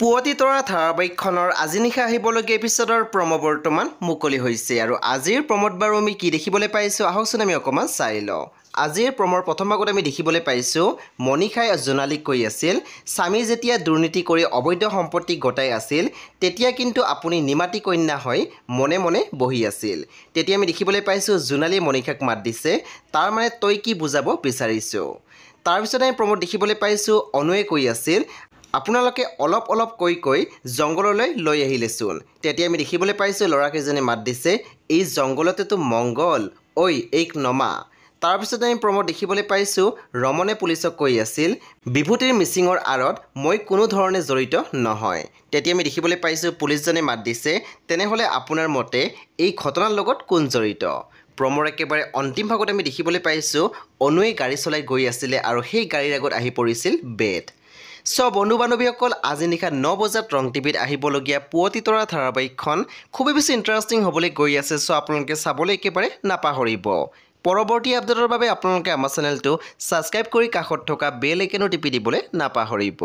পুৱতি তৰা ধাৰাবাহিকখনৰ আজি নিশা আহিবলগীয়া এপিছডৰ প্ৰম' বৰ্তমান মুকলি হৈছে আৰু আজিৰ প্ৰম'ত বাৰু আমি কি দেখিবলৈ পাইছোঁ আহকচোন আমি অকণমান চাই লওঁ। আজিৰ প্ৰমৰ প্ৰথম ভাগত আমি দেখিবলৈ পাইছোঁ মনিষাই জোনালীক কৈ আছিল স্বামী যেতিয়া দুৰ্নীতি কৰি অবৈধ সম্পত্তি গতাই আছিল তেতিয়া কিন্তু আপুনি নিমাতী কন্যা হৈ মনে মনে বহি আছিল। তেতিয়া আমি দেখিবলৈ পাইছোঁ জোনালীয়ে মনিষাক মাত দিছে তাৰ মানে তই কি বুজাব বিচাৰিছ। তাৰপিছত আমি প্ৰম'ত দেখিবলৈ পাইছোঁ অনুৱে কৈ আছিল আপোনালোকে অলপ অলপ কৈ জংঘললৈ লৈ আহিলেচোন। তেতিয়া আমি দেখিবলৈ পাইছোঁ ল'ৰাকেইজনে মাত দিছে এই জংঘলতেতো মংগল ঐ এইক নমা। তাৰপিছত আমি প্ৰম'ত দেখিবলৈ পাইছোঁ ৰমনে পুলিচক কৈ আছিল বিভূতিৰ মিচিঙৰ আঁৰত মই কোনো ধৰণে জড়িত নহয়। তেতিয়া আমি দেখিবলৈ পাইছোঁ পুলিচজনে মাত দিছে তেনেহ'লে আপোনাৰ মতে এই ঘটনাৰ লগত কোন জড়িত। প্ৰমৰ একেবাৰে অন্তিম ভাগত আমি দেখিবলৈ পাইছোঁ অনুৱে গাড়ী চলাই গৈ আছিলে আৰু সেই গাড়ীৰ আগত আহি পৰিছিল বেদ। বন্ধু বান্ধৱীসকল আজি নিশা 9 বজাত ৰং টিভিত আহিবলগীয়া পুৱতি তৰা ধাৰাবাহিকখন খুবেই বেছি ইণ্টাৰেষ্টিং হ'বলৈ গৈ আছে। আপোনালোকে চাবলৈ একেবাৰে নাপাহৰিব। পৰৱৰ্তী আপডেটৰ বাবে আপোনালোকে আমাৰ চেনেলটো ছাবস্ক্ৰাইব কৰি কাষত থকা বেল আইকনো টিপি দিবলৈ নাপাহৰিব।